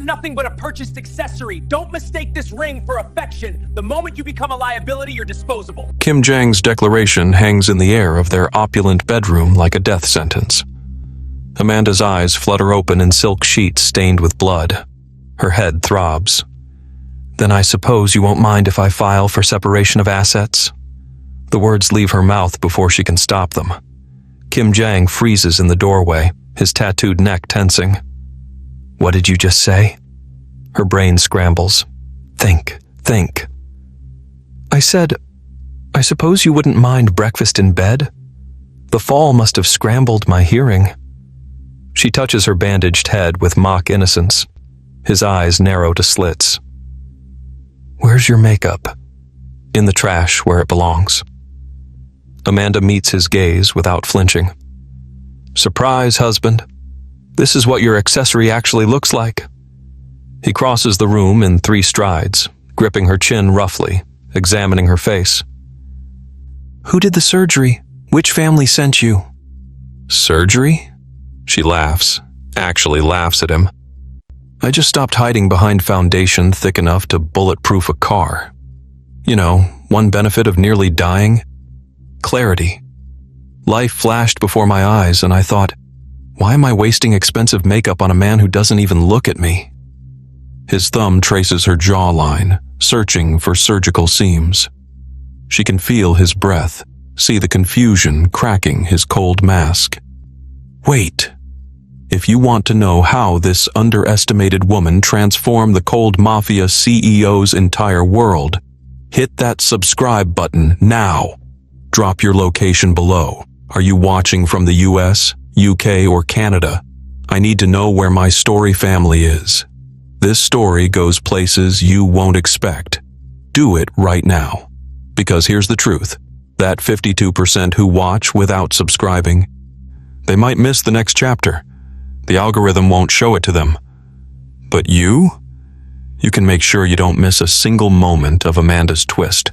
nothing but a purchased accessory. Don't mistake this ring for affection. The moment you become a liability, you're disposable. Kim Jang's declaration hangs in the air of their opulent bedroom like a death sentence. Amanda's eyes flutter open in silk sheets stained with blood. Her head throbs. Then I suppose you won't mind if I file for separation of assets? The words leave her mouth before she can stop them. Kim Jang freezes in the doorway, his tattooed neck tensing. What did you just say? Her brain scrambles. Think. I said, I suppose you wouldn't mind breakfast in bed? The fall must have scrambled my hearing. She touches her bandaged head with mock innocence. His eyes narrow to slits. Where's your makeup? In the trash where it belongs. Amanda meets his gaze without flinching. Surprise, husband. This is what your accessory actually looks like. He crosses the room in 3 strides, gripping her chin roughly, examining her face. Who did the surgery? Which family sent you? Surgery? She laughs, actually laughs at him. I just stopped hiding behind foundation thick enough to bulletproof a car. You know, one benefit of nearly dying? Clarity. Life flashed before my eyes and I thought, why am I wasting expensive makeup on a man who doesn't even look at me? His thumb traces her jawline, searching for surgical seams. She can feel his breath, see the confusion cracking his cold mask. Wait. If you want to know how this underestimated woman transformed the cold Mafia CEO's entire world, hit that subscribe button now. Drop your location below. Are you watching from the US, UK, or Canada? I need to know where my story family is. This story goes places you won't expect. Do it right now. Because here's the truth. That 52% who watch without subscribing, they might miss the next chapter. The algorithm won't show it to them. But you can make sure you don't miss a single moment of Amanda's twist.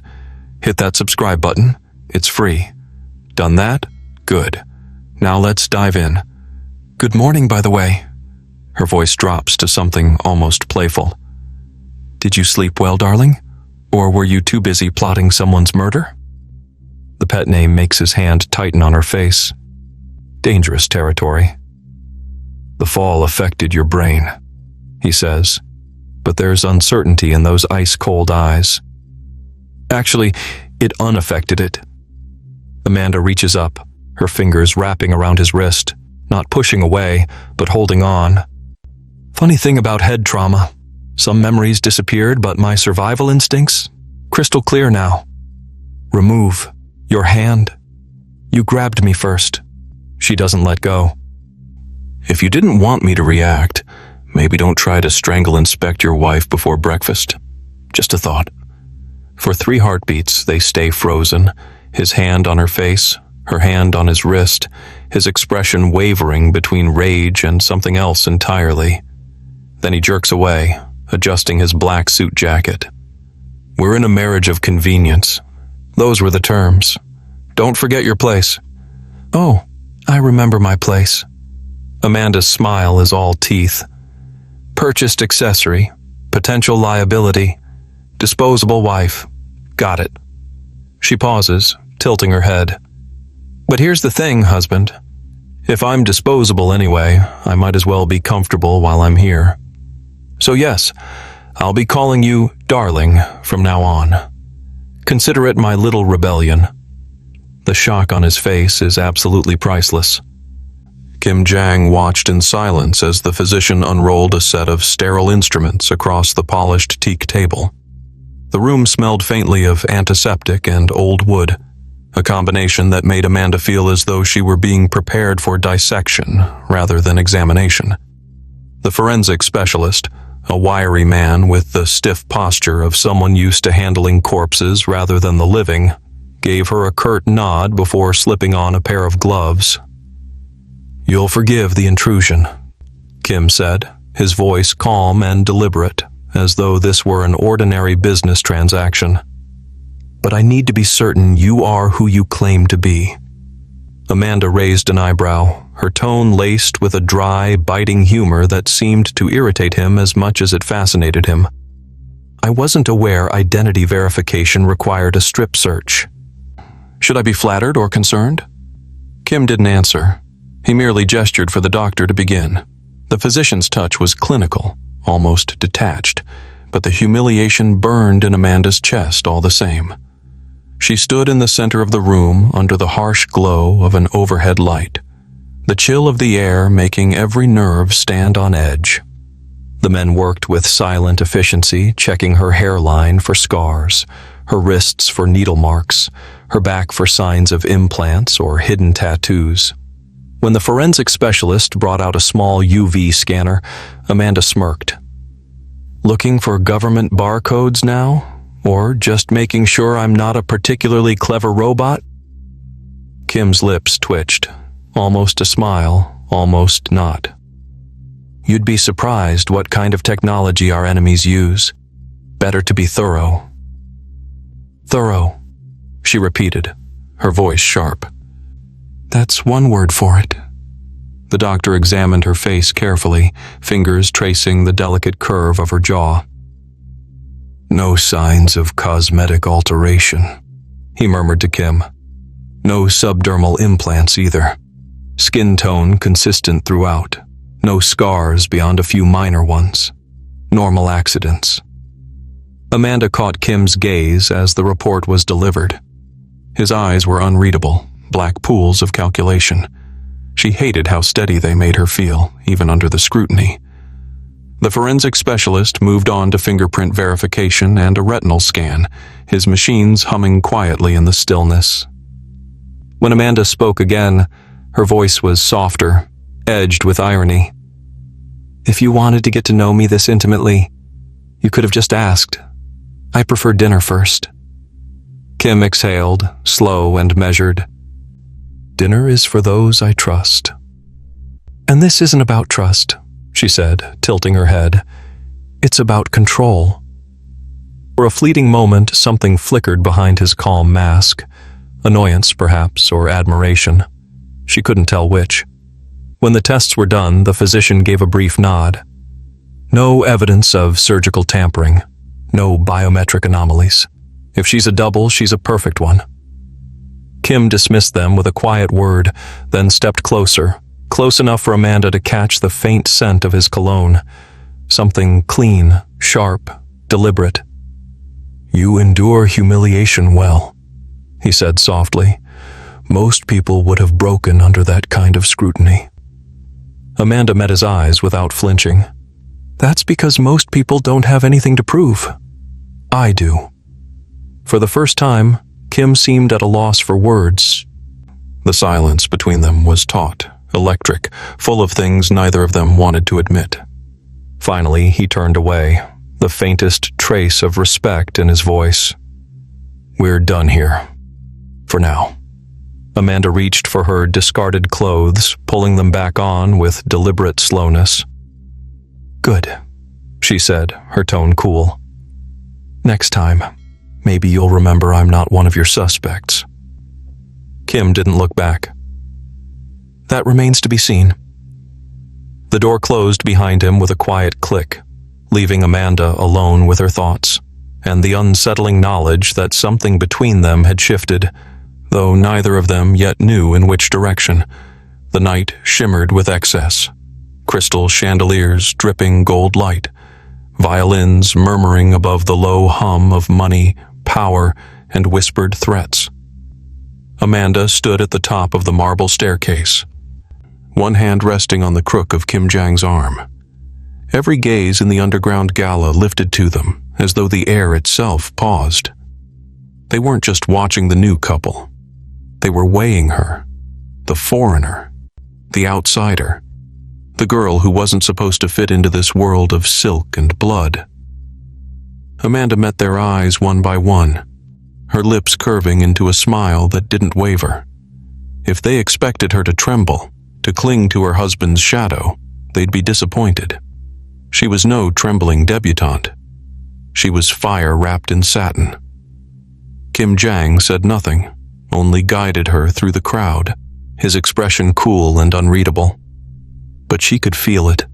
Hit that subscribe button. It's free. Done that? Good. Now let's dive in. Good morning, by the way. Her voice drops to something almost playful. Did you sleep well, darling? Or were you too busy plotting someone's murder? The pet name makes his hand tighten on her face. Dangerous territory. The fall affected your brain, he says, but there's uncertainty in those ice-cold eyes. Actually, it unaffected it. Amanda reaches up, her fingers wrapping around his wrist, not pushing away, but holding on. Funny thing about head trauma. Some memories disappeared, but my survival instincts, crystal clear now. Remove your hand. You grabbed me first. She doesn't let go. If you didn't want me to react, maybe don't try to strangle inspect your wife before breakfast. Just a thought. For 3 heartbeats, they stay frozen, his hand on her face, her hand on his wrist, his expression wavering between rage and something else entirely. Then he jerks away, adjusting his black suit jacket. We're in a marriage of convenience. Those were the terms. Don't forget your place. Oh, I remember my place. Amanda's smile is all teeth. Purchased accessory, potential liability, disposable wife. Got it. She pauses, tilting her head. But here's the thing, husband. If I'm disposable anyway, I might as well be comfortable while I'm here. So yes, I'll be calling you darling from now on. Consider it my little rebellion. The shock on his face is absolutely priceless. Kim Jang watched in silence as the physician unrolled a set of sterile instruments across the polished teak table. The room smelled faintly of antiseptic and old wood, a combination that made Amanda feel as though she were being prepared for dissection rather than examination. The forensic specialist, a wiry man with the stiff posture of someone used to handling corpses rather than the living, gave her a curt nod before slipping on a pair of gloves. You'll forgive the intrusion, Kim said, his voice calm and deliberate, as though this were an ordinary business transaction. But I need to be certain you are who you claim to be. Amanda raised an eyebrow, her tone laced with a dry, biting humor that seemed to irritate him as much as it fascinated him. I wasn't aware identity verification required a strip search. Should I be flattered or concerned? Kim didn't answer. He merely gestured for the doctor to begin. The physician's touch was clinical, almost detached, but the humiliation burned in Amanda's chest all the same. She stood in the center of the room under the harsh glow of an overhead light, the chill of the air making every nerve stand on edge. The men worked with silent efficiency, checking her hairline for scars, her wrists for needle marks, her back for signs of implants or hidden tattoos. When the forensic specialist brought out a small UV scanner, Amanda smirked. Looking for government barcodes now? Or just making sure I'm not a particularly clever robot? Kim's lips twitched, almost a smile, almost not. You'd be surprised what kind of technology our enemies use. Better to be thorough. Thorough, she repeated, her voice sharp. That's one word for it. The doctor examined her face carefully, fingers tracing the delicate curve of her jaw. No signs of cosmetic alteration, he murmured to Kim. No subdermal implants either. Skin tone consistent throughout. No scars beyond a few minor ones. Normal accidents. Amanda caught Kim's gaze as the report was delivered. His eyes were unreadable, black pools of calculation. She hated how steady they made her feel, even under the scrutiny. The forensic specialist moved on to fingerprint verification and a retinal scan, his machines humming quietly in the stillness. When Amanda spoke again, her voice was softer, edged with irony. If you wanted to get to know me this intimately, you could have just asked. I prefer dinner first. Kim exhaled, slow and measured. Dinner is for those I trust. And this isn't about trust, she said, tilting her head. It's about control. For a fleeting moment, something flickered behind his calm mask. Annoyance, perhaps, or admiration. She couldn't tell which. When the tests were done, the physician gave a brief nod. No evidence of surgical tampering. No biometric anomalies. If she's a double, she's a perfect one. Kim dismissed them with a quiet word, then stepped closer, close enough for Amanda to catch the faint scent of his cologne. Something clean, sharp, deliberate. You endure humiliation well, he said softly. Most people would have broken under that kind of scrutiny. Amanda met his eyes without flinching. That's because most people don't have anything to prove. I do. For the first time, Kim seemed at a loss for words. The silence between them was taut, electric, full of things neither of them wanted to admit. Finally, he turned away, the faintest trace of respect in his voice. We're done here. For now. Amanda reached for her discarded clothes, pulling them back on with deliberate slowness. Good, she said, her tone cool. Next time, maybe you'll remember I'm not one of your suspects. Kim didn't look back. That remains to be seen. The door closed behind him with a quiet click, leaving Amanda alone with her thoughts, and the unsettling knowledge that something between them had shifted, though neither of them yet knew in which direction. The night shimmered with excess. Crystal chandeliers dripping gold light, violins murmuring above the low hum of money, power, and whispered threats. Amanda stood at the top of the marble staircase, one hand resting on the crook of Kim Jang's arm. Every gaze in the underground gala lifted to them, as though the air itself paused. They weren't just watching the new couple. They were weighing her, the foreigner, the outsider, the girl who wasn't supposed to fit into this world of silk and blood. Amanda met their eyes one by one, her lips curving into a smile that didn't waver. If they expected her to tremble, to cling to her husband's shadow, they'd be disappointed. She was no trembling debutante. She was fire wrapped in satin. Kim Jang said nothing, only guided her through the crowd, his expression cool and unreadable. But she could feel it,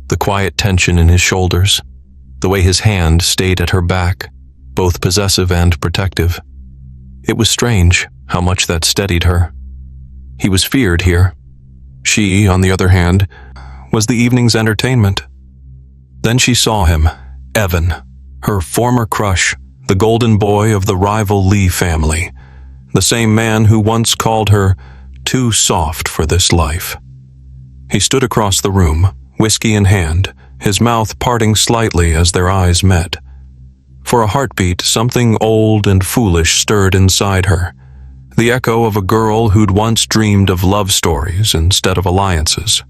the quiet tension in his shoulders, the way his hand stayed at her back, both possessive and protective. It was strange how much that steadied her. He was feared here. She, on the other hand, was the evening's entertainment. Then she saw him, Evan, her former crush, the golden boy of the rival Lee family, the same man who once called her too soft for this life. He stood across the room, whiskey in hand, his mouth parting slightly as their eyes met. For a heartbeat, something old and foolish stirred inside her, the echo of a girl who'd once dreamed of love stories instead of alliances.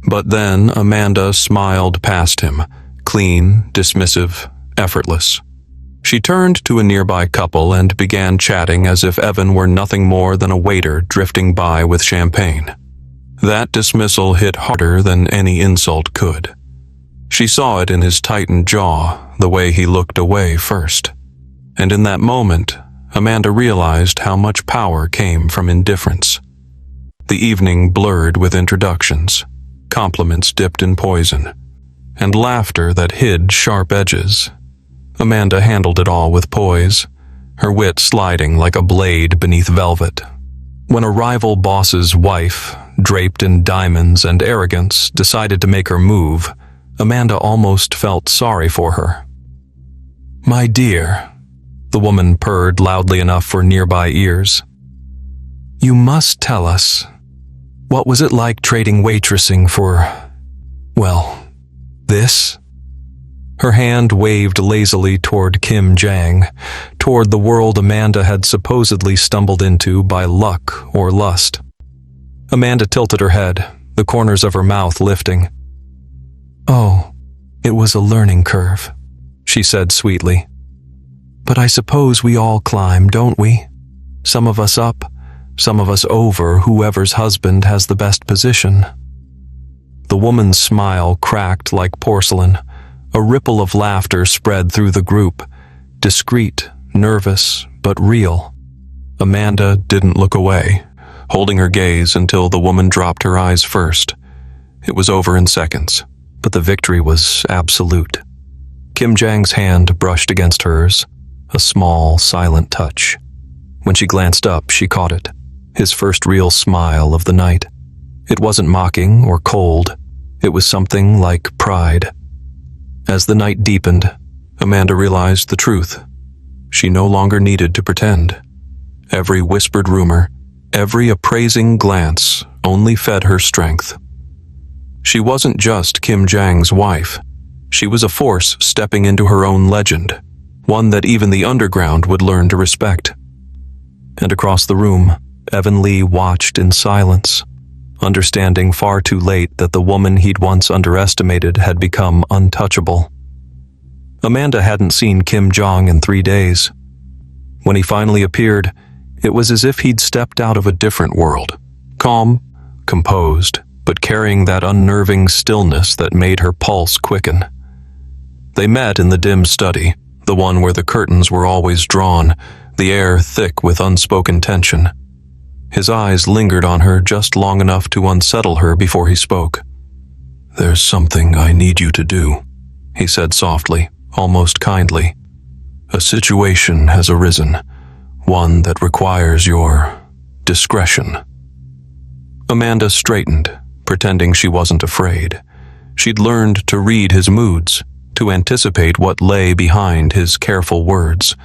But then Amanda smiled past him, clean, dismissive, effortless. She turned to a nearby couple and began chatting as if Evan were nothing more than a waiter drifting by with champagne. That dismissal hit harder than any insult could. She saw it in his tightened jaw, the way he looked away first. And in that moment, Amanda realized how much power came from indifference. The evening blurred with introductions, compliments dipped in poison, and laughter that hid sharp edges. Amanda handled it all with poise, her wit sliding like a blade beneath velvet. When a rival boss's wife, draped in diamonds and arrogance, decided to make her move, Amanda almost felt sorry for her. "My dear," the woman purred loudly enough for nearby ears. "You must tell us, what was it like trading waitressing for, well, this?" Her hand waved lazily toward Kim Jang, toward the world Amanda had supposedly stumbled into by luck or lust. Amanda tilted her head, the corners of her mouth lifting. "Oh, it was a learning curve," she said sweetly. "But I suppose we all climb, don't we? Some of us up, some of us over whoever's husband has the best position." The woman's smile cracked like porcelain. A ripple of laughter spread through the group, discreet, nervous, but real. Amanda didn't look away, holding her gaze until the woman dropped her eyes first. It was over in seconds, but the victory was absolute. Kim Jang's hand brushed against hers, a small, silent touch. When she glanced up, she caught it, his first real smile of the night. It wasn't mocking or cold. It was something like pride. As the night deepened, Amanda realized the truth. She no longer needed to pretend. Every whispered rumor, every appraising glance only fed her strength. She wasn't just Kim Jang's wife. She was a force stepping into her own legend, one that even the underground would learn to respect. And across the room, Evan Lee watched in silence, understanding far too late that the woman he'd once underestimated had become untouchable. Amanda hadn't seen Kim Jong in 3 days. When he finally appeared, it was as if he'd stepped out of a different world, calm, composed, but carrying that unnerving stillness that made her pulse quicken. They met in the dim study, the one where the curtains were always drawn, the air thick with unspoken tension. His eyes lingered on her just long enough to unsettle her before he spoke. "There's something I need you to do," he said softly, almost kindly. "A situation has arisen, one that requires your discretion." Amanda straightened, pretending she wasn't afraid. She'd learned to read his moods, to anticipate what lay behind his careful words.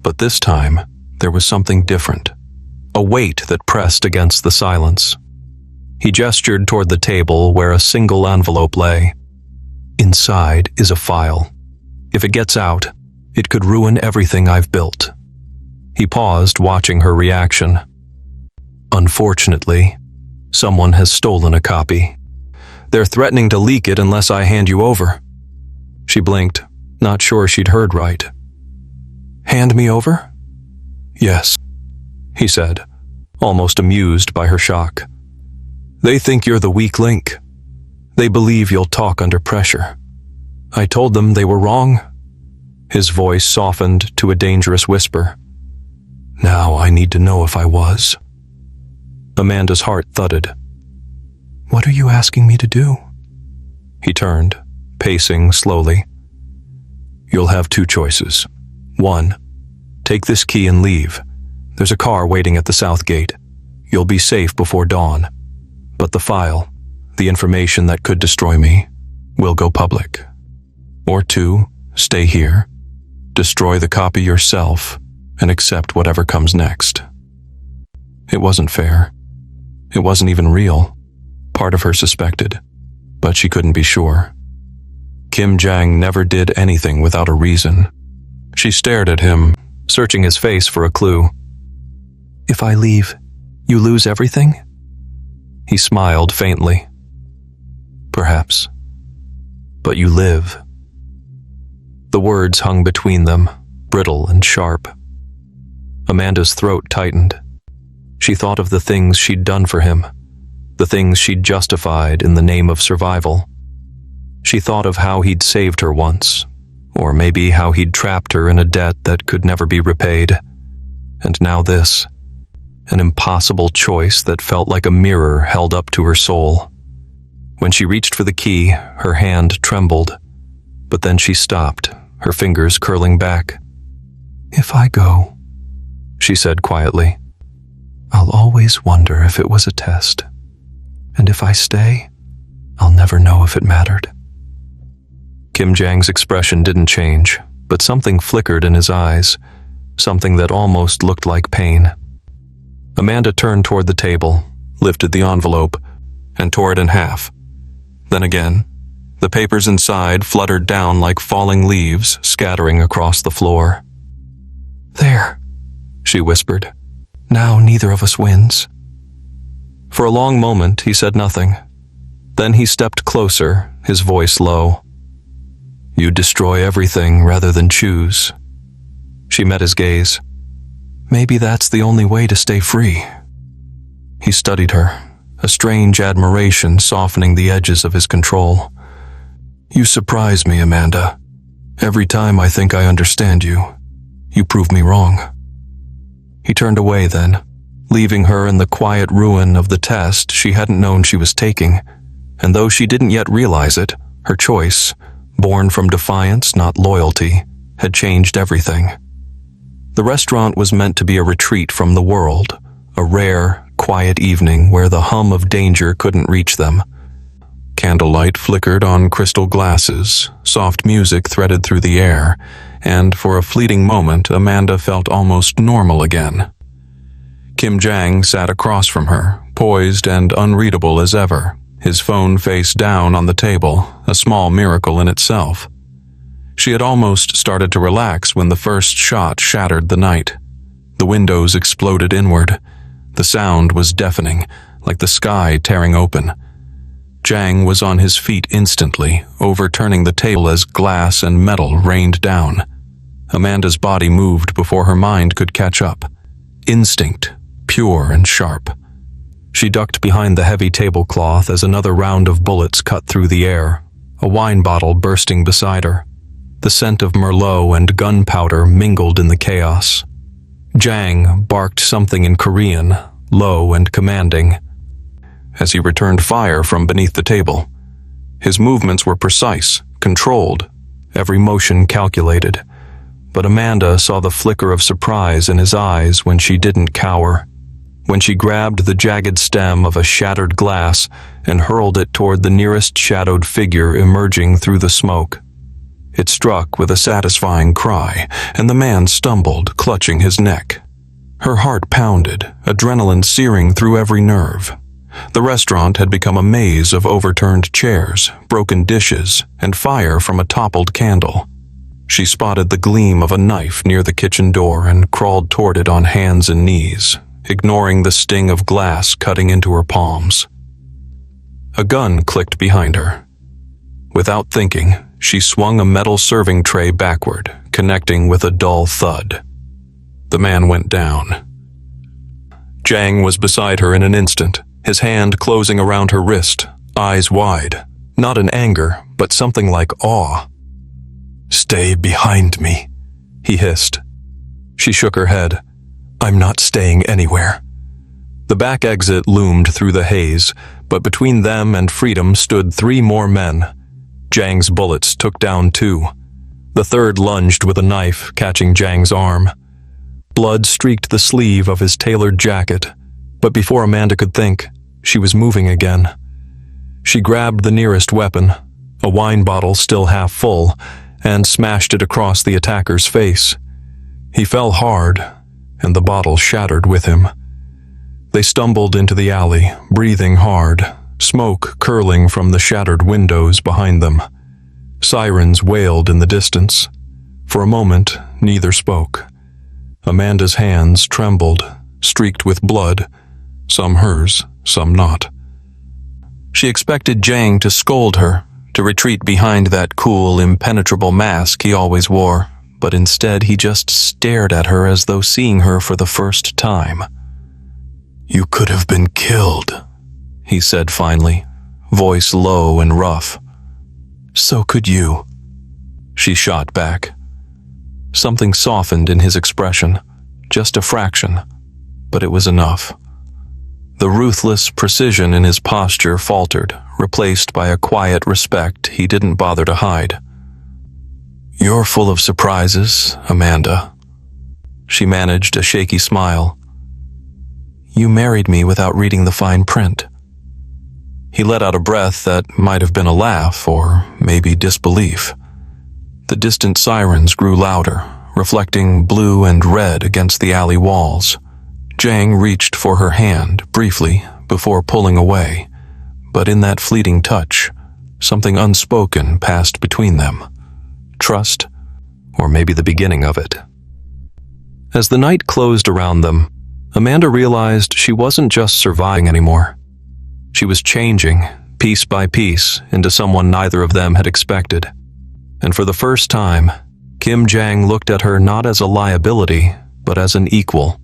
But this time, there was something different. A weight that pressed against the silence. He gestured toward the table where a single envelope lay. "Inside is a file. If it gets out, it could ruin everything I've built." He paused, watching her reaction. "Unfortunately, someone has stolen a copy. They're threatening to leak it unless I hand you over." She blinked, not sure she'd heard right. "Hand me over?" "Yes," he said, almost amused by her shock. "They think you're the weak link. They believe you'll talk under pressure. I told them they were wrong." His voice softened to a dangerous whisper. "Now I need to know if I was." Amanda's heart thudded. "What are you asking me to do?" He turned, pacing slowly. "You'll have two choices. One, take this key and leave. There's a car waiting at the south gate. You'll be safe before dawn. But the file, the information that could destroy me, will go public. Or two, stay here, destroy the copy yourself, and accept whatever comes next." It wasn't fair. It wasn't even real. Part of her suspected, but she couldn't be sure. Kim Jang never did anything without a reason. She stared at him, searching his face for a clue. "If I leave, you lose everything?" He smiled faintly. "Perhaps. But you live." The words hung between them, brittle and sharp. Amanda's throat tightened. She thought of the things she'd done for him, the things she'd justified in the name of survival. She thought of how he'd saved her once, or maybe how he'd trapped her in a debt that could never be repaid. And now this, an impossible choice that felt like a mirror held up to her soul. When she reached for the key, her hand trembled, but then she stopped, her fingers curling back. "If I go," she said quietly, "I'll always wonder if it was a test. And if I stay, I'll never know if it mattered." Kim Jang's expression didn't change, but something flickered in his eyes, something that almost looked like pain. Amanda turned toward the table, lifted the envelope, and tore it in half. Then again, the papers inside fluttered down like falling leaves, scattering across the floor. "There," she whispered. "Now neither of us wins." For a long moment, he said nothing. Then he stepped closer, his voice low. "You destroy everything rather than choose." She met his gaze. "Maybe that's the only way to stay free." He studied her, a strange admiration softening the edges of his control. "You surprise me, Amanda. Every time I think I understand you, you prove me wrong." He turned away then, leaving her in the quiet ruin of the test she hadn't known she was taking, and though she didn't yet realize it, her choice, born from defiance, not loyalty, had changed everything. The restaurant was meant to be a retreat from the world, a rare, quiet evening where the hum of danger couldn't reach them. Candlelight flickered on crystal glasses, soft music threaded through the air, and for a fleeting moment Amanda felt almost normal again. Kim Jang sat across from her, poised and unreadable as ever, his phone face down on the table, a small miracle in itself. She had almost started to relax when the first shot shattered the night. The windows exploded inward. The sound was deafening, like the sky tearing open. Jang was on his feet instantly, overturning the table as glass and metal rained down. Amanda's body moved before her mind could catch up. Instinct, pure and sharp. She ducked behind the heavy tablecloth as another round of bullets cut through the air, a wine bottle bursting beside her. The scent of Merlot and gunpowder mingled in the chaos. Jang barked something in Korean, low and commanding, as he returned fire from beneath the table. His movements were precise, controlled, every motion calculated, but Amanda saw the flicker of surprise in his eyes when she didn't cower, when she grabbed the jagged stem of a shattered glass and hurled it toward the nearest shadowed figure emerging through the smoke. It struck with a satisfying cry, and the man stumbled, clutching his neck. Her heart pounded, adrenaline searing through every nerve. The restaurant had become a maze of overturned chairs, broken dishes, and fire from a toppled candle. She spotted the gleam of a knife near the kitchen door and crawled toward it on hands and knees, ignoring the sting of glass cutting into her palms. A gun clicked behind her. Without thinking, she swung a metal serving tray backward, connecting with a dull thud. The man went down. Jang was beside her in an instant, his hand closing around her wrist, eyes wide, not in anger, but something like awe. "Stay behind me," he hissed. She shook her head. "I'm not staying anywhere." The back exit loomed through the haze, but between them and freedom stood 3 more men. Jang's bullets took down 2. The third lunged with a knife, catching Jang's arm. Blood streaked the sleeve of his tailored jacket, but before Amanda could think, she was moving again. She grabbed the nearest weapon, a wine bottle still half full, and smashed it across the attacker's face. He fell hard, and the bottle shattered with him. They stumbled into the alley, breathing hard, smoke curling from the shattered windows behind them. Sirens wailed in the distance. For a moment, neither spoke. Amanda's hands trembled, streaked with blood, some hers, some not. She expected Jang to scold her, to retreat behind that cool, impenetrable mask he always wore, but instead he just stared at her as though seeing her for the first time. "You could have been killed," he said finally, voice low and rough. "So could you," she shot back. Something softened in his expression, just a fraction, but it was enough. The ruthless precision in his posture faltered, replaced by a quiet respect he didn't bother to hide. "You're full of surprises, Amanda." She managed a shaky smile. "You married me without reading the fine print." He let out a breath that might have been a laugh or maybe disbelief. The distant sirens grew louder, reflecting blue and red against the alley walls. Jang reached for her hand briefly before pulling away, but in that fleeting touch, something unspoken passed between them. Trust, or maybe the beginning of it. As the night closed around them, Amanda realized she wasn't just surviving anymore. She was changing, piece by piece, into someone neither of them had expected. And for the first time, Kim Jang looked at her not as a liability, but as an equal.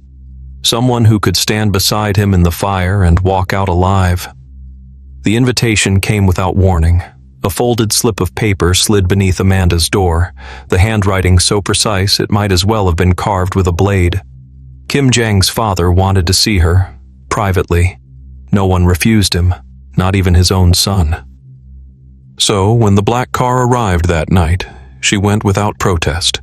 Someone who could stand beside him in the fire and walk out alive. The invitation came without warning. A folded slip of paper slid beneath Amanda's door, the handwriting so precise it might as well have been carved with a blade. Kim Jang's father wanted to see her, privately. No one refused him, not even his own son. So, when the black car arrived that night, she went without protest,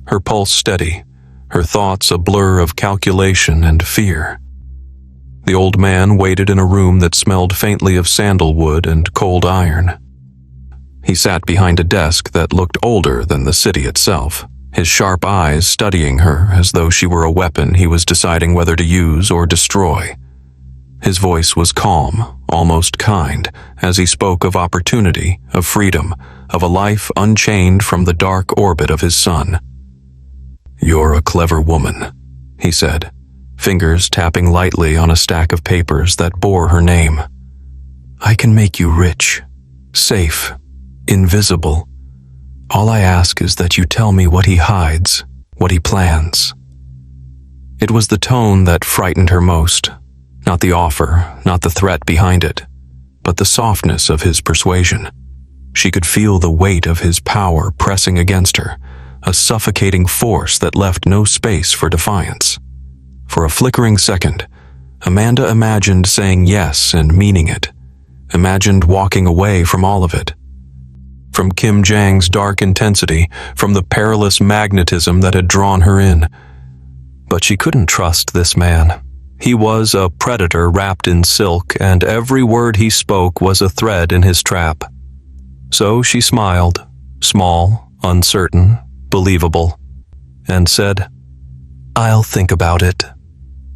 her pulse steady, her thoughts a blur of calculation and fear. The old man waited in a room that smelled faintly of sandalwood and cold iron. He sat behind a desk that looked older than the city itself, his sharp eyes studying her as though she were a weapon he was deciding whether to use or destroy. His voice was calm, almost kind, as he spoke of opportunity, of freedom, of a life unchained from the dark orbit of his son. "You're a clever woman," he said, fingers tapping lightly on a stack of papers that bore her name. "I can make you rich, safe, invisible. All I ask is that you tell me what he hides, what he plans." It was the tone that frightened her most. Not the offer, not the threat behind it, but the softness of his persuasion. She could feel the weight of his power pressing against her, a suffocating force that left no space for defiance. For a flickering second, Amanda imagined saying yes and meaning it, imagined walking away from all of it. From Kim Jang's dark intensity, from the perilous magnetism that had drawn her in. But she couldn't trust this man. He was a predator wrapped in silk, and every word he spoke was a thread in his trap. So she smiled, small, uncertain, believable, and said, "I'll think about it."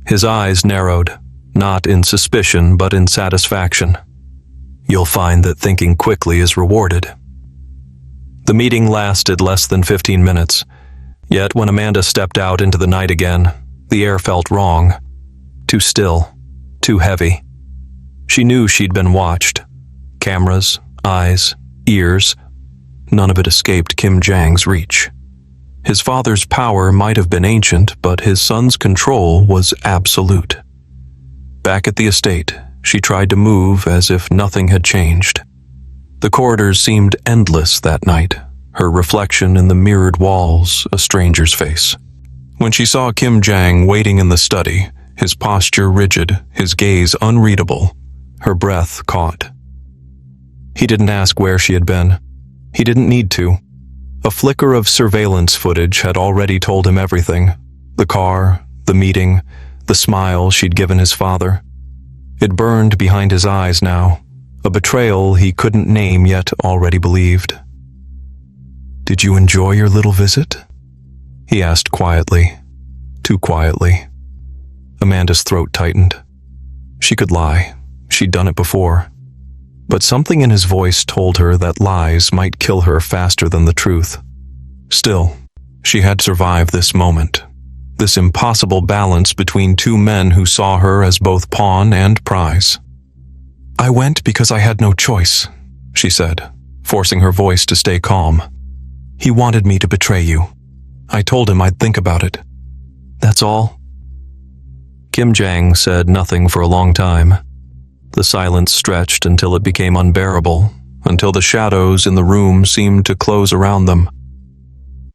His eyes narrowed, not in suspicion but in satisfaction. "You'll find that thinking quickly is rewarded." The meeting lasted less than 15 minutes, yet when Amanda stepped out into the night again, the air felt wrong. Too still, too heavy. She knew she'd been watched. Cameras, eyes, ears, none of it escaped Kim Jang's reach. His father's power might have been ancient, but his son's control was absolute. Back at the estate, she tried to move as if nothing had changed. The corridors seemed endless that night, her reflection in the mirrored walls a stranger's face. When she saw Kim Jang waiting in the study, his posture rigid, his gaze unreadable, her breath caught. He didn't ask where she had been. He didn't need to. A flicker of surveillance footage had already told him everything. The car, the meeting, the smile she'd given his father. It burned behind his eyes now, a betrayal he couldn't name yet already believed. "Did you enjoy your little visit?" he asked quietly, too quietly. Amanda's throat tightened. She could lie. She'd done it before. But something in his voice told her that lies might kill her faster than the truth. Still, she had survived this moment, this impossible balance between two men who saw her as both pawn and prize. "I went because I had no choice," she said, forcing her voice to stay calm. "He wanted me to betray you. I told him I'd think about it. That's all." Kim Jang said nothing for a long time. The silence stretched until it became unbearable, until the shadows in the room seemed to close around them.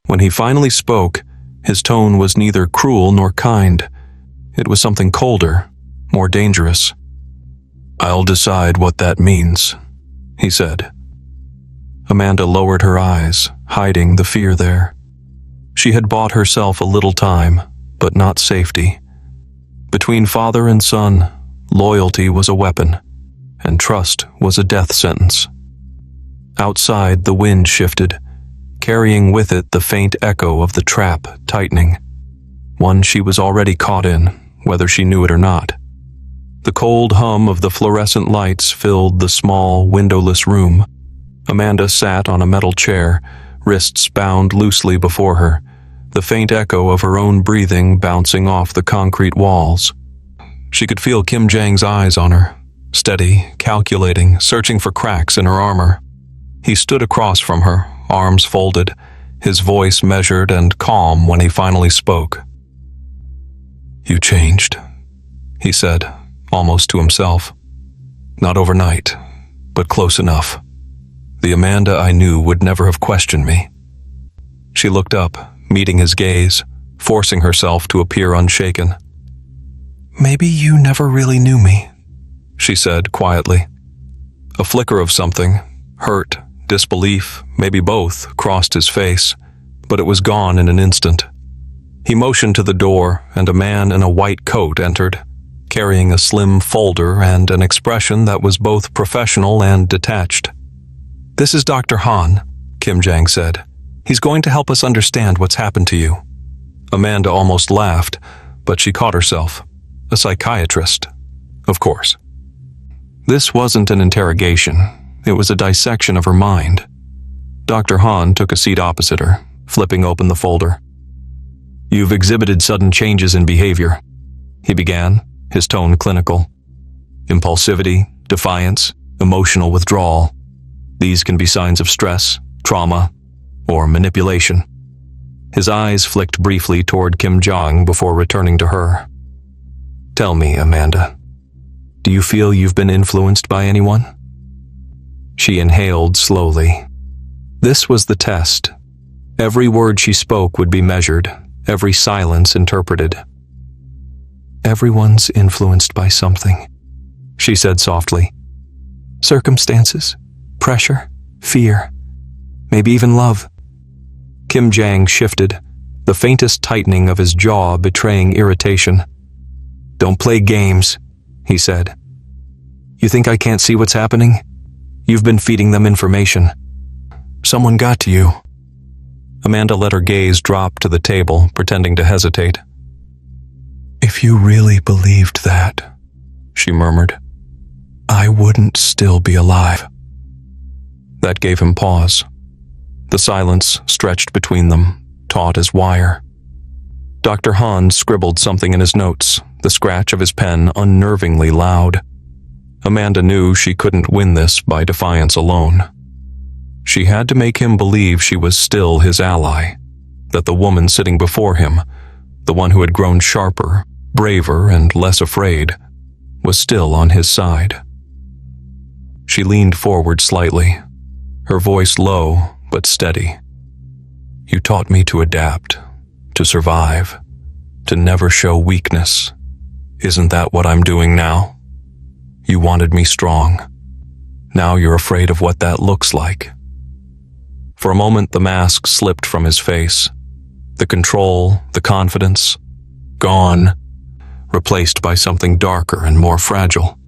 When he finally spoke, his tone was neither cruel nor kind. It was something colder, more dangerous. "I'll decide what that means," he said. Amanda lowered her eyes, hiding the fear there. She had bought herself a little time, but not safety. Between father and son, loyalty was a weapon, and trust was a death sentence. Outside, the wind shifted, carrying with it the faint echo of the trap tightening, one she was already caught in, whether she knew it or not. The cold hum of the fluorescent lights filled the small, windowless room. Amanda sat on a metal chair, wrists bound loosely before her, the faint echo of her own breathing bouncing off the concrete walls. She could feel Kim Jang's eyes on her, steady, calculating, searching for cracks in her armor. He stood across from her, arms folded, his voice measured and calm when he finally spoke. "You changed," he said, almost to himself. "Not overnight, but close enough. The Amanda I knew would never have questioned me." She looked up, meeting his gaze, forcing herself to appear unshaken. "Maybe you never really knew me," she said quietly. A flicker of something, hurt, disbelief, maybe both, crossed his face, but it was gone in an instant. He motioned to the door, and a man in a white coat entered, carrying a slim folder and an expression that was both professional and detached. "This is Dr. Han," Kim Jang said. "He's going to help us understand what's happened to you." Amanda almost laughed, but she caught herself. A psychiatrist, of course. This wasn't an interrogation. It was a dissection of her mind. Dr. Han took a seat opposite her, flipping open the folder. "You've exhibited sudden changes in behavior," he began, his tone clinical. "Impulsivity, defiance, emotional withdrawal. These can be signs of stress, trauma, or manipulation." His eyes flicked briefly toward Kim Jong before returning to her. "Tell me, Amanda, do you feel you've been influenced by anyone?" She inhaled slowly. This was the test. Every word she spoke would be measured, every silence interpreted. "Everyone's influenced by something," she said softly. "Circumstances, pressure, fear, maybe even love." Kim Jang shifted, the faintest tightening of his jaw betraying irritation. "Don't play games," he said. "You think I can't see what's happening? You've been feeding them information. Someone got to you." Amanda let her gaze drop to the table, pretending to hesitate. "If you really believed that," she murmured, "I wouldn't still be alive." That gave him pause. The silence stretched between them, taut as wire. Dr. Han scribbled something in his notes, the scratch of his pen unnervingly loud. Amanda knew she couldn't win this by defiance alone. She had to make him believe she was still his ally, that the woman sitting before him, the one who had grown sharper, braver, and less afraid, was still on his side. She leaned forward slightly, her voice low but steady. "You taught me to adapt, to survive, to never show weakness. Isn't that what I'm doing now? You wanted me strong. Now you're afraid of what that looks like. For a moment, the mask slipped from his face. The control, the confidence, gone, replaced by something darker and more fragile.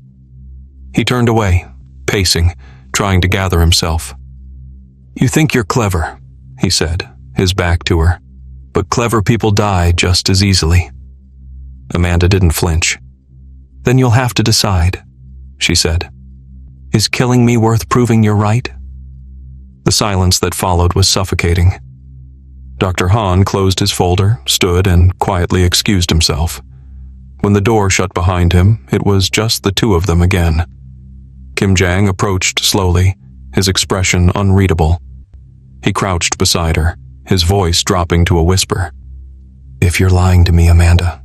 He turned away, pacing, trying to gather himself. You think you're clever, he said, his back to her, but clever people die just as easily. Amanda didn't flinch. Then you'll have to decide, she said. Is killing me worth proving you're right? The silence that followed was suffocating. Dr. Han closed his folder, stood, and quietly excused himself. When the door shut behind him, it was just the two of them again. Kim Jang approached slowly, his expression unreadable. He crouched beside her, his voice dropping to a whisper. If you're lying to me, Amanda,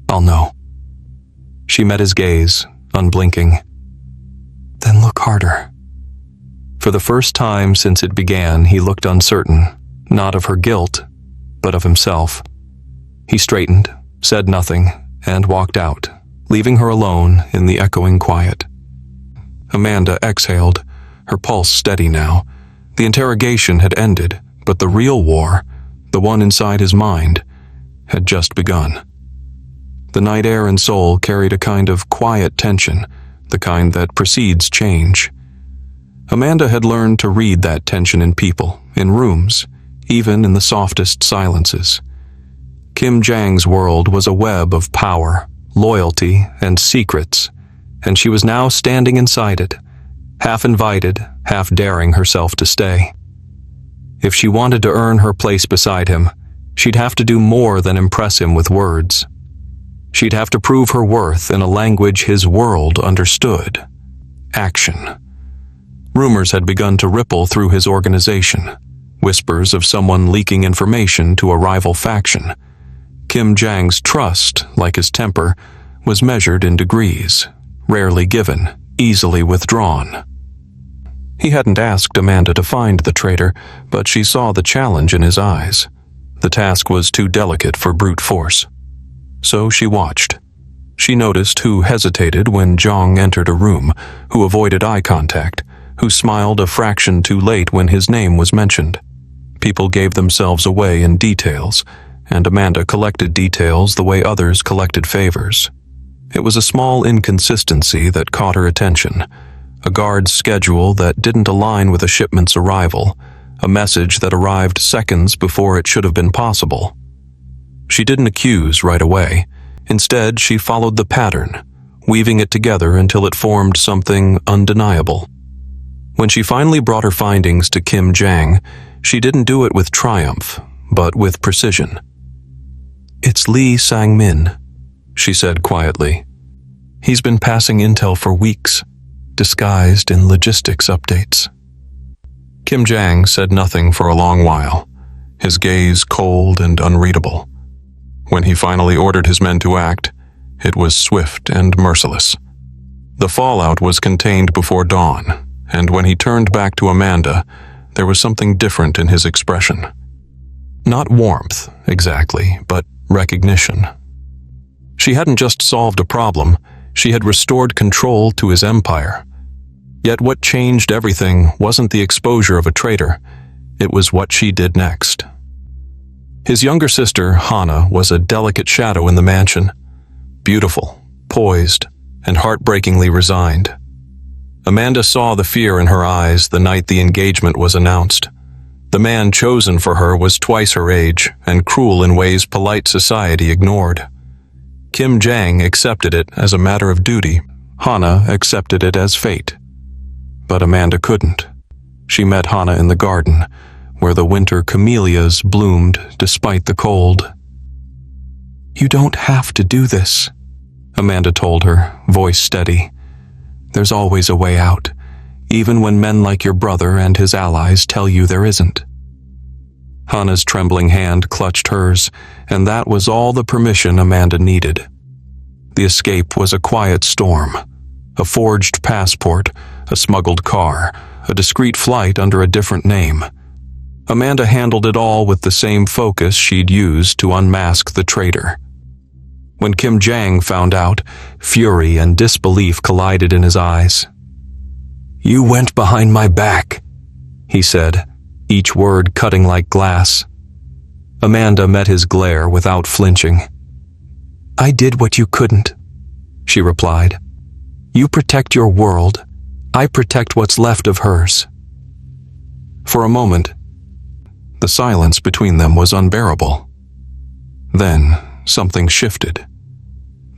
I'll know. She met his gaze, unblinking. Then look harder. For the first time since it began, he looked uncertain, not of her guilt, but of himself. He straightened, said nothing, and walked out, leaving her alone in the echoing quiet. Amanda exhaled, her pulse steady now. The interrogation had ended, but the real war, the one inside his mind, had just begun. The night air and soul carried a kind of quiet tension, the kind that precedes change. Amanda had learned to read that tension in people, in rooms, even in the softest silences. Kim Jang's world was a web of power, loyalty, and secrets, and she was now standing inside it, half invited, half daring herself to stay. If she wanted to earn her place beside him, she'd have to do more than impress him with words. She'd have to prove her worth in a language his world understood. Action. Rumors had begun to ripple through his organization, whispers of someone leaking information to a rival faction. Kim Jang's trust, like his temper, was measured in degrees, rarely given, easily withdrawn. He hadn't asked Amanda to find the traitor, but she saw the challenge in his eyes. The task was too delicate for brute force. So she watched. She noticed who hesitated when Jong entered a room, who avoided eye contact, who smiled a fraction too late when his name was mentioned. People gave themselves away in details, and Amanda collected details the way others collected favors. It was a small inconsistency that caught her attention, a guard's schedule that didn't align with a shipment's arrival, a message that arrived seconds before it should have been possible. She didn't accuse right away. Instead, she followed the pattern, weaving it together until it formed something undeniable. When she finally brought her findings to Kim Jang, she didn't do it with triumph, but with precision. It's Lee Sang-min, she said quietly. He's been passing intel for weeks, disguised in logistics updates. Kim Jang said nothing for a long while, his gaze cold and unreadable. When he finally ordered his men to act, it was swift and merciless. The fallout was contained before dawn, and when he turned back to Amanda, there was something different in his expression. Not warmth, exactly, but recognition. She hadn't just solved a problem, she had restored control to his empire. Yet what changed everything wasn't the exposure of a traitor, it was what she did next. His younger sister, Hana, was a delicate shadow in the mansion, beautiful, poised, and heartbreakingly resigned. Amanda saw the fear in her eyes the night the engagement was announced. The man chosen for her was twice her age and cruel in ways polite society ignored. Kim Jang accepted it as a matter of duty. Hana accepted it as fate. But Amanda couldn't. She met Hana in the garden, where the winter camellias bloomed despite the cold. You don't have to do this, Amanda told her, voice steady. There's always a way out, even when men like your brother and his allies tell you there isn't. Hana's trembling hand clutched hers, and that was all the permission Amanda needed. The escape was a quiet storm, a forged passport, a smuggled car, a discreet flight under a different name. Amanda handled it all with the same focus she'd used to unmask the traitor. When Kim Jang found out, fury and disbelief collided in his eyes. "You went behind my back," he said, each word cutting like glass. Amanda met his glare without flinching. "I did what you couldn't," she replied. "You protect your world. I protect what's left of hers." For a moment, the silence between them was unbearable. Then, something shifted.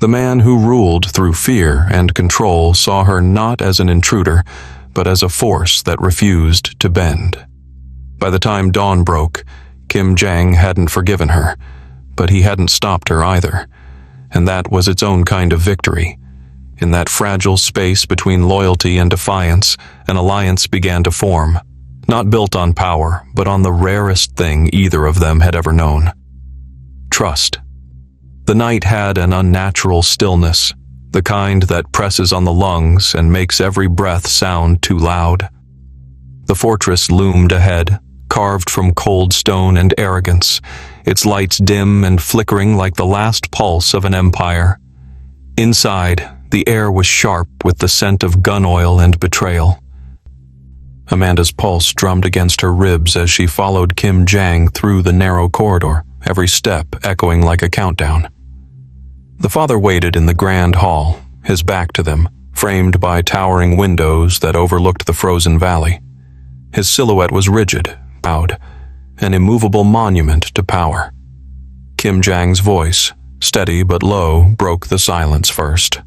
The man who ruled through fear and control saw her not as an intruder, but as a force that refused to bend. By the time dawn broke, Kim Jang hadn't forgiven her, but he hadn't stopped her either, and that was its own kind of victory. In that fragile space between loyalty and defiance, an alliance began to form, not built on power, but on the rarest thing either of them had ever known: trust. The night had an unnatural stillness, the kind that presses on the lungs and makes every breath sound too loud. The fortress loomed ahead, carved from cold stone and arrogance, its lights dim and flickering like the last pulse of an empire. Inside, the air was sharp with the scent of gun oil and betrayal. Amanda's pulse drummed against her ribs as she followed Kim Jang through the narrow corridor, every step echoing like a countdown. The father waited in the grand hall, his back to them, framed by towering windows that overlooked the frozen valley. His silhouette was rigid, proud, an immovable monument to power. Kim Jang's voice, steady but low, broke the silence first.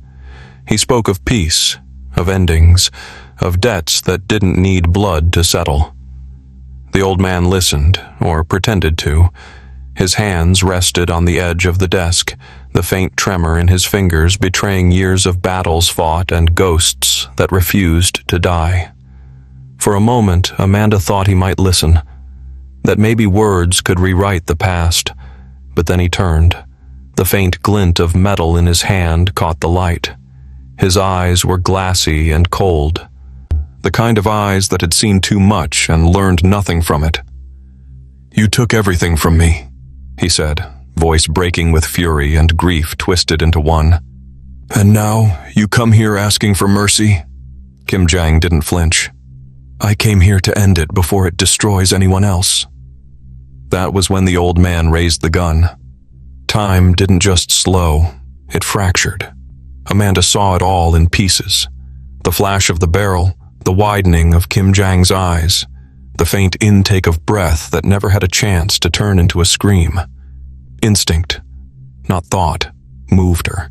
He spoke of peace, of endings, of debts that didn't need blood to settle. The old man listened, or pretended to. His hands rested on the edge of the desk, the faint tremor in his fingers betraying years of battles fought and ghosts that refused to die. For a moment, Amanda thought he might listen, that maybe words could rewrite the past, but then he turned. The faint glint of metal in his hand caught the light. His eyes were glassy and cold, the kind of eyes that had seen too much and learned nothing from it. "You took everything from me," he said, voice breaking with fury and grief twisted into one. "And now you come here asking for mercy?" Kim Jang didn't flinch. "I came here to end it before it destroys anyone else." That was when the old man raised the gun. Time didn't just slow, it fractured. Amanda saw it all in pieces. The flash of the barrel, the widening of Kim Jang's eyes, the faint intake of breath that never had a chance to turn into a scream. Instinct, not thought, moved her.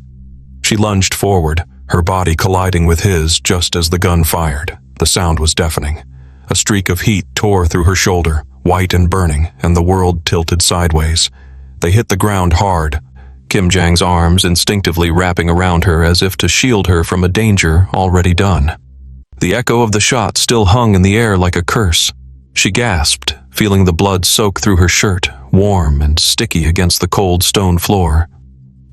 She lunged forward, her body colliding with his just as the gun fired. The sound was deafening. A streak of heat tore through her shoulder, white and burning, and the world tilted sideways. They hit the ground hard, Kim Jang's arms instinctively wrapping around her as if to shield her from a danger already done. The echo of the shot still hung in the air like a curse. She gasped, feeling the blood soak through her shirt, warm and sticky against the cold stone floor.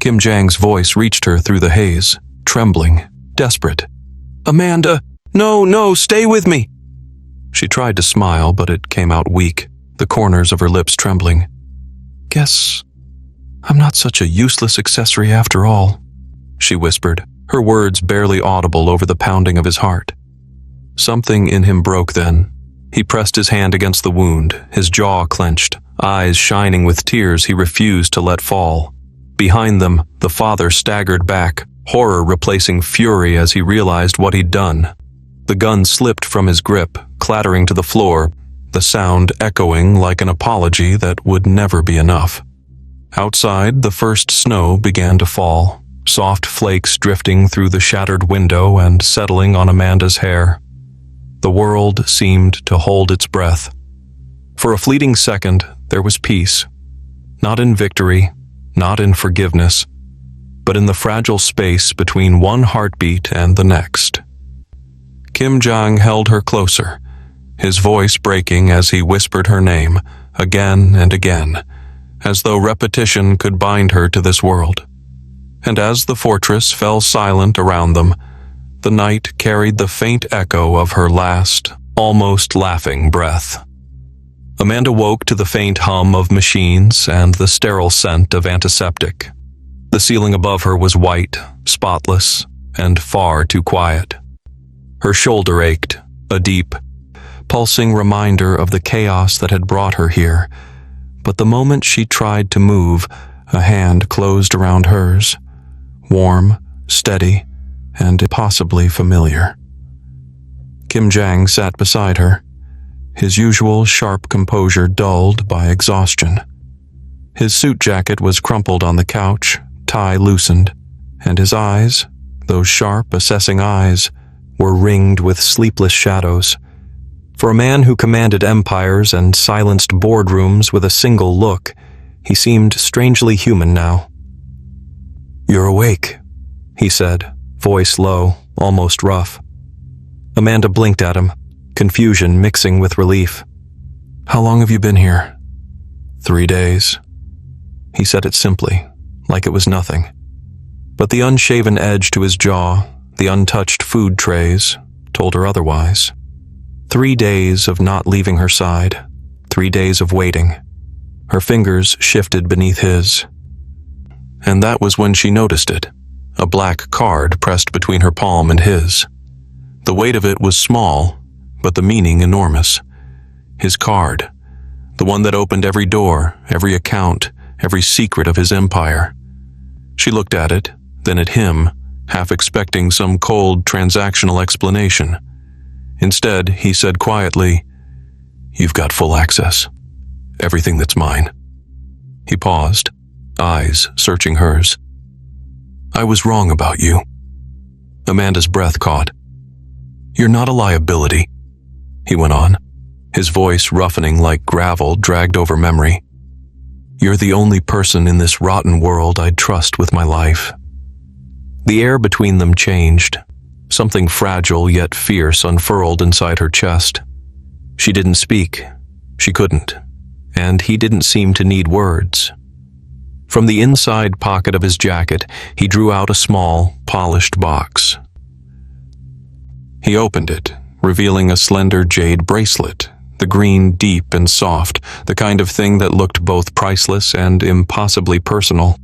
Kim Jang's voice reached her through the haze, trembling, desperate. "Amanda, no, stay with me!" She tried to smile, but it came out weak, the corners of her lips trembling. "Guess I'm not such a useless accessory after all," she whispered, her words barely audible over the pounding of his heart. Something in him broke then. He pressed his hand against the wound, his jaw clenched, eyes shining with tears he refused to let fall. Behind them, the father staggered back, horror replacing fury as he realized what he'd done. The gun slipped from his grip, clattering to the floor, the sound echoing like an apology that would never be enough. Outside, the first snow began to fall, soft flakes drifting through the shattered window and settling on Amanda's hair. The world seemed to hold its breath. For a fleeting second, there was peace. Not in victory, not in forgiveness, but in the fragile space between one heartbeat and the next. Kim Jang held her closer, his voice breaking as he whispered her name, again and again, as though repetition could bind her to this world. And as the fortress fell silent around them, the night carried the faint echo of her last, almost laughing breath. Amanda woke to the faint hum of machines and the sterile scent of antiseptic. The ceiling above her was white, spotless, and far too quiet. Her shoulder ached, a deep, pulsing reminder of the chaos that had brought her here, but the moment she tried to move, a hand closed around hers, warm, steady, and possibly familiar. Kim Jang sat beside her, his usual sharp composure dulled by exhaustion. His suit jacket was crumpled on the couch, tie loosened, and his eyes, those sharp, assessing eyes, were ringed with sleepless shadows. For a man who commanded empires and silenced boardrooms with a single look, he seemed strangely human now. "You're awake," he said, voice low, almost rough. Amanda blinked at him, confusion mixing with relief. "How long have you been here?" 3 days. He said it simply, like it was nothing. But the unshaven edge to his jaw, the untouched food trays, told her otherwise. 3 days of not leaving her side, 3 days of waiting. Her fingers shifted beneath his. And that was when she noticed it, a black card pressed between her palm and his. The weight of it was small, but the meaning enormous. His card, the one that opened every door, every account, every secret of his empire. She looked at it, then at him, half expecting some cold transactional explanation. Instead, he said quietly, "You've got full access. Everything that's mine." He paused, eyes searching hers. "I was wrong about you." Amanda's breath caught. "You're not a liability," he went on, his voice roughening like gravel dragged over memory. "You're the only person in this rotten world I'd trust with my life." The air between them changed. Something fragile yet fierce unfurled inside her chest. She didn't speak. She couldn't. And he didn't seem to need words. From the inside pocket of his jacket, he drew out a small, polished box. He opened it, revealing a slender jade bracelet, the green deep and soft, the kind of thing that looked both priceless and impossibly personal.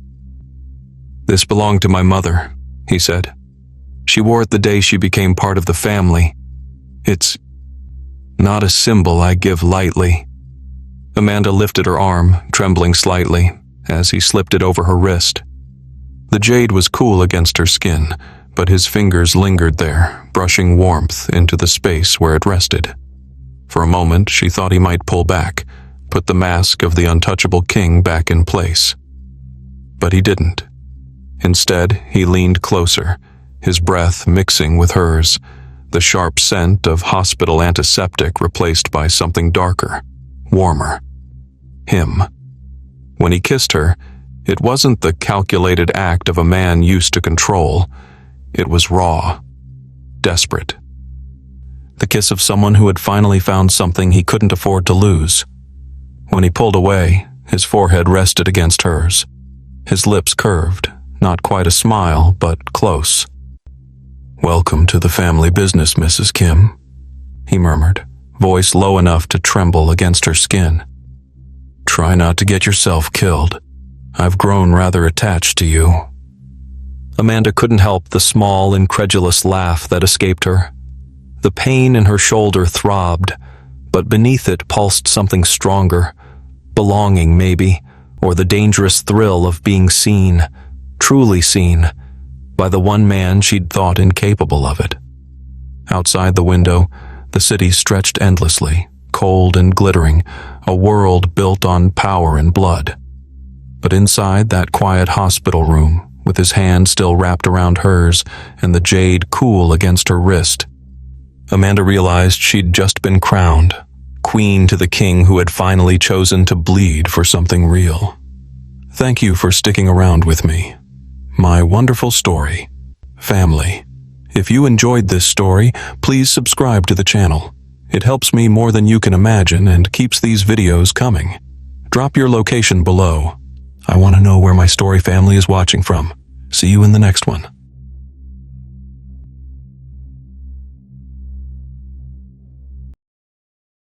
"This belonged to my mother," he said. "She wore it the day she became part of the family. It's not a symbol I give lightly." Amanda lifted her arm, trembling slightly, as he slipped it over her wrist. The jade was cool against her skin, but his fingers lingered there, brushing warmth into the space where it rested. For a moment, she thought he might pull back, put the mask of the untouchable king back in place. But he didn't. Instead, he leaned closer, his breath mixing with hers, the sharp scent of hospital antiseptic replaced by something darker, warmer. Him. When he kissed her, it wasn't the calculated act of a man used to control. It was raw, desperate. The kiss of someone who had finally found something he couldn't afford to lose. When he pulled away, his forehead rested against hers. His lips curved, not quite a smile, but close. "Welcome to the family business, Mrs. Kim," he murmured, voice low enough to tremble against her skin. "Try not to get yourself killed. I've grown rather attached to you." Amanda couldn't help the small, incredulous laugh that escaped her. The pain in her shoulder throbbed, but beneath it pulsed something stronger. Belonging, maybe, or the dangerous thrill of being seen, truly seen, by the one man she'd thought incapable of it. Outside the window, the city stretched endlessly, cold and glittering, a world built on power and blood. But inside that quiet hospital room, with his hand still wrapped around hers and the jade cool against her wrist, Amanda realized she'd just been crowned, queen to the king who had finally chosen to bleed for something real. Thank you for sticking around with me. My wonderful story, family. If you enjoyed this story, please subscribe to the channel. It helps me more than you can imagine and keeps these videos coming. Drop your location below. I want to know where my story family is watching from. See you in the next one.